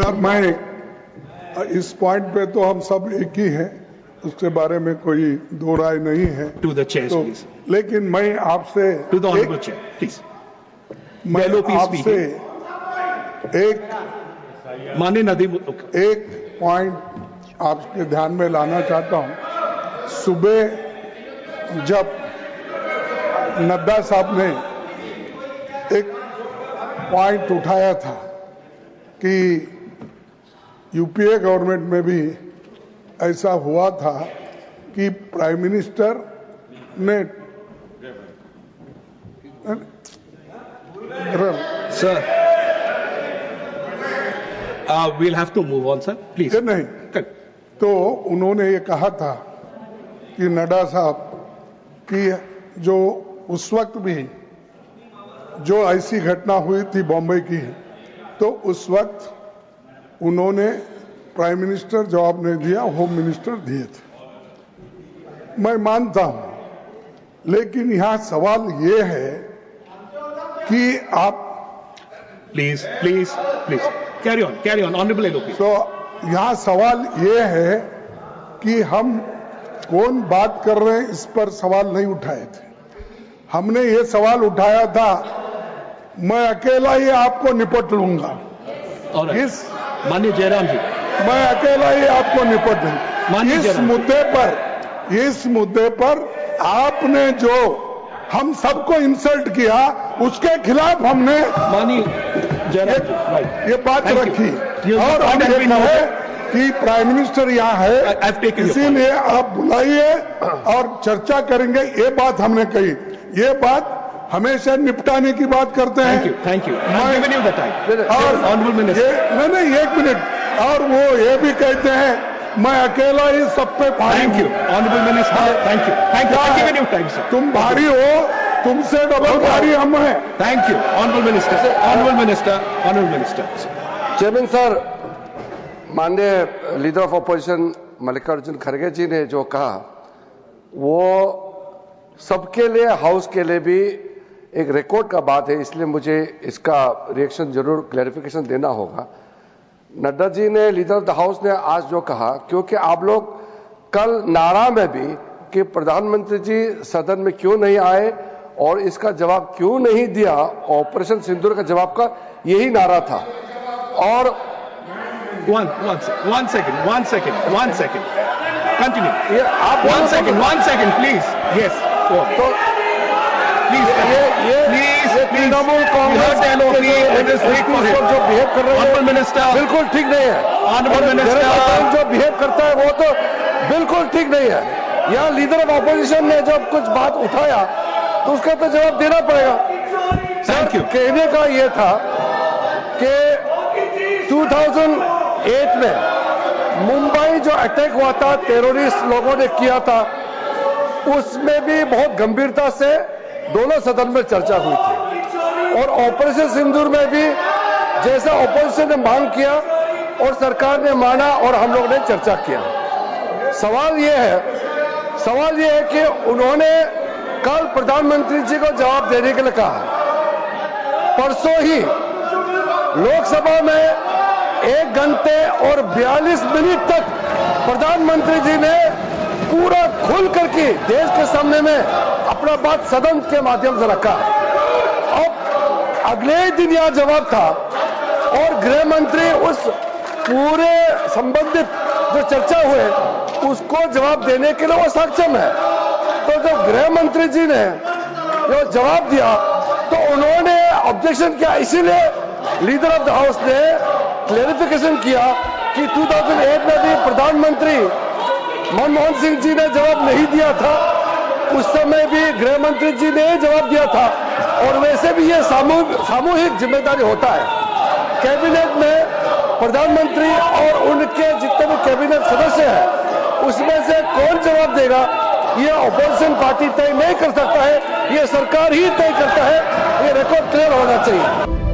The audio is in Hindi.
सर, मैं इस पॉइंट पे तो हम सब एक ही हैं, उसके बारे में कोई दो राय नहीं है। टू द चेयर तो, प्लीज। लेकिन मैं आपसे to the honourable chair please. मैं आपसे एक माननीय नदीम एक पॉइंट आपके ध्यान में लाना चाहता हूं। सुबह जब नड्डा साहब ने एक पॉइंट उठाया था कि यूपीए गवर्नमेंट में भी ऐसा हुआ था कि प्राइम मिनिस्टर ने sir we'll have to move on, sir. Please. नहीं, तो उन्होंने ये कहा था कि नड्डा साहब कि जो उस वक्त भी जो ऐसी घटना हुई थी बॉम्बे की, तो उस वक्त उन्होंने प्राइम मिनिस्टर जवाब नहीं दिया, होम मिनिस्टर दिए थे। मैं मानता हूं, लेकिन यहां सवाल ये है कि आप please please please carry on honourable LOP. तो यहां सवाल ये है कि हम कौन बात कर रहे हैं, इस पर सवाल नहीं उठाए थे। हमने ये सवाल उठाया था, मैं अकेला ही आपको निपट लूंगा। और इस माननीय जयराम जी, मैं अकेला ही आपको निपट लूंगा। इस मुद्दे पर आपने जो हम सबको इंसल्ट किया, उसके खिलाफ हमने माननीय जयराम ये बात रखी। और हम ये कहे कि प्राइम मिनिस्टर यहाँ है, इसीलिए आप बुलाइए और चर्चा करेंगे, ये बात हमने कही। ये बात हमेशा निपटाने की बात करते हैं। Thank you. और ऑनरेबल मिनिस्टर नहीं, एक मिनट, और वो ये भी कहते हैं मैं अकेला ही सब पे भारी। Thank you honourable minister, thank you time sir. तुम भारी हो, तुमसे डबल भारी हम हैं। Thank you honourable minister, honourable minister. Chairman sir, माननीय लीडर ऑफ अपोजिशन मल्लिकार्जुन खड़गे जी ने जो कहा वो सबके लिए, हाउस के लिए भी एक रिकॉर्ड का बात है, इसलिए मुझे इसका रिएक्शन जरूर क्लैरिफिकेशन देना होगा। नड्डा जी ने, लीडर ऑफ द हाउस ने आज जो कहा, क्योंकि आप लोग कल नारा में भी कि प्रधानमंत्री जी सदन में क्यों नहीं आए और इसका जवाब क्यों नहीं दिया, ऑपरेशन सिंदूर का जवाब का यही नारा था। और one second continue। ये आप one second please। yes तो please तृणमूल कांग्रेस जो बिहेव कर रहे हैं मिनिस्टर बिल्कुल ठीक नहीं है। ऑनरेबल मिनिस्टर जो बिहेव करता है वो तो बिल्कुल ठीक नहीं है। यहाँ लीडर ऑफ ऑपोजिशन ने जब कुछ बात उठाया तो उसका तो जवाब देना पड़ेगा। Thank you. कहने का ये था कि 2008 में मुंबई जो अटैक हुआ था, टेररिस्ट लोगों ने किया था, उसमें भी बहुत गंभीरता से दोनों सदन में चर्चा हुई थी। और ऑपरेशन सिंदूर में भी जैसा ऑपोजिशन ने मांग किया और सरकार ने माना और हम लोग ने चर्चा किया। सवाल यह है कि उन्होंने कल प्रधानमंत्री जी को जवाब देने के लिए कहा। परसों ही लोकसभा में 1 घंटे और 42 मिनट तक प्रधानमंत्री जी ने पूरा खुल करके देश के सामने में अपना बात सदन के माध्यम से रखा। अब अगले दिन यह जवाब था और गृह मंत्री उस पूरे संबंधित जो चर्चा हुए उसको जवाब देने के लिए वो सक्षम है। तो जब गृह मंत्री जी ने जो जवाब दिया तो उन्होंने ऑब्जेक्शन किया, इसीलिए लीडर ऑफ द हाउस ने क्लैरिफिकेशन किया कि 2008 में भी प्रधानमंत्री मनमोहन सिंह जी ने जवाब नहीं दिया था, उस समय भी गृह मंत्री जी ने जवाब दिया था। और वैसे भी ये सामूहिक जिम्मेदारी होता है। कैबिनेट में प्रधानमंत्री और उनके जितने भी कैबिनेट सदस्य हैं उसमें से कौन जवाब देगा ये ऑपोजिशन पार्टी तय नहीं कर सकता है, ये सरकार ही तय करता है। ये रिकॉर्ड क्लियर होना चाहिए।